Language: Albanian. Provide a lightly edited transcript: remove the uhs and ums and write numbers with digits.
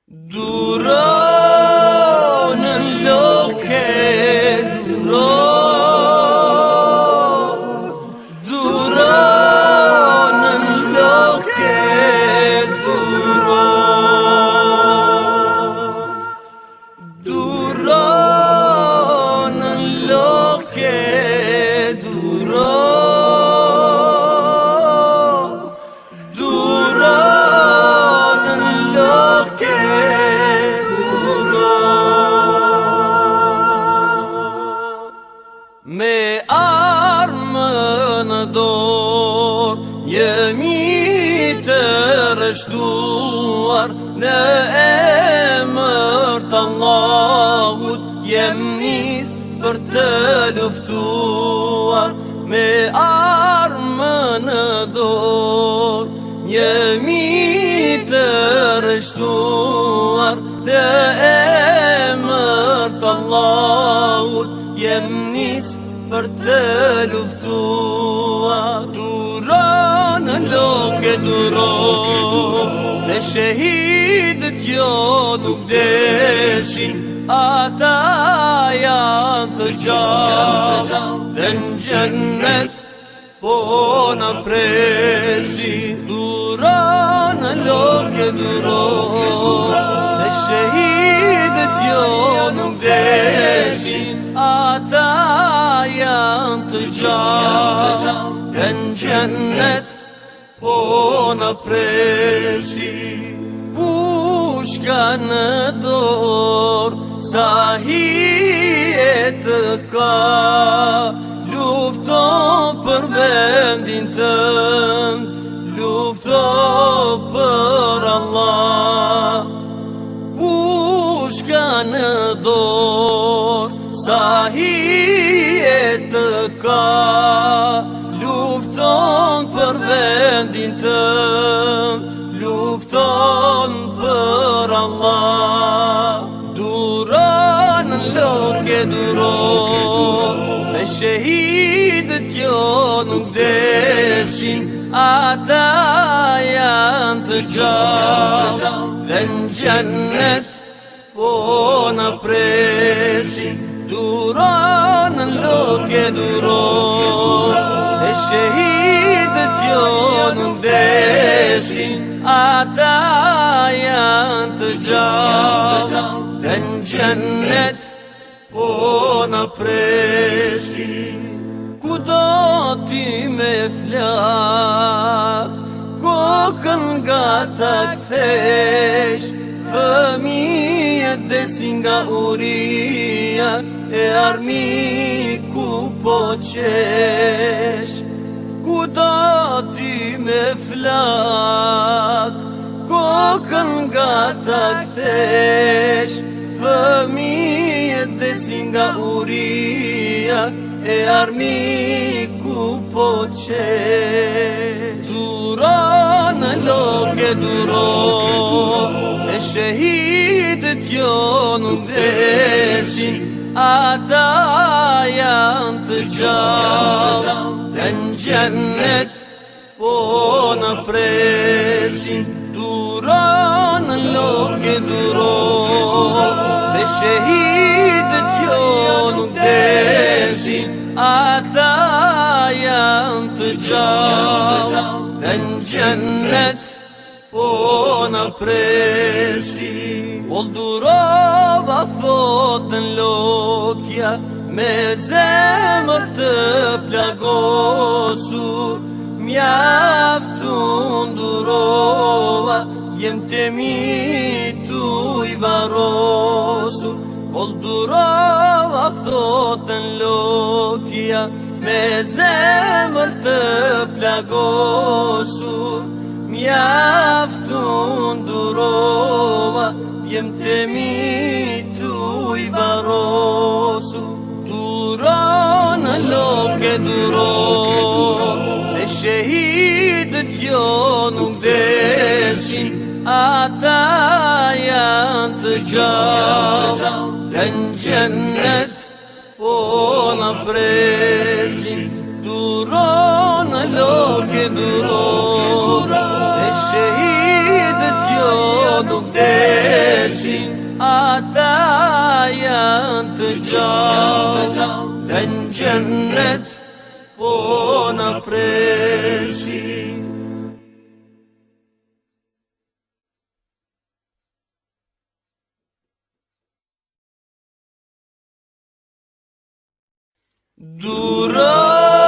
Duro në loke, duro në loke, duro në loke, me armë në dorë jemi të rështuar, në emër të Allahut jem nis për të luftuar. Me armë në dorë jemi të rështuar, në emër të Allahut jem nis për të luftuar. Duro në loke, duro, se shahidët jo nuk desin, ata janë të gjallë, dhe në gjennet po në presin. Duro në loke, duro, se shahidët jo nuk desin, ata janë të gjallë, dhe në gjennet po në presin. Pushka në dorë, sa hijet të ka, lufto për vendin tënd, lufto për Allah. Pushka në dorë, sa hijet të ka, lufton për vendin tënd, lufton për Allah. Duro në loke, duro, se shahidët jo nuk desin, ata janë të gjallë, dhe në gjennet po në presin. Duro në loke, duro, se shahidët jo nuk desin, ata janë të gjallë, dhe në gjennet po në presin. Kudo ti me flak, kokën nga ta kthesh, fëmijët desin nga uria, e armiku po qesh. Kudo ti me flak, kokën nga ta kthesh, fëmijët desin nga uria, e armiku po qesh. Duro në loke, duro, se shahidët jo nuk desin, ata janë të gjallë, dhe në gjennet po në presin. Duro në loke, duro, se shahidët jo nuk desin, ata janë të gjallë, dhe në gjennet po në presin. O durova thotën lokja, me zemër të plagosur, mjaftun durova, jem temitu i varosur. O durova thotën lokja, me zemër të plagosur, mjaftun durova, jem temitu i varosur. Duro në loke, duro, se shahidët jo nuk desin, ata janë të gjallë, dhe në gjennet po në presin. Duro në loke, duro, se shahidët jo nuk desin, presin, ata janë të gjallë, dhe në gjennet po na presin. Duro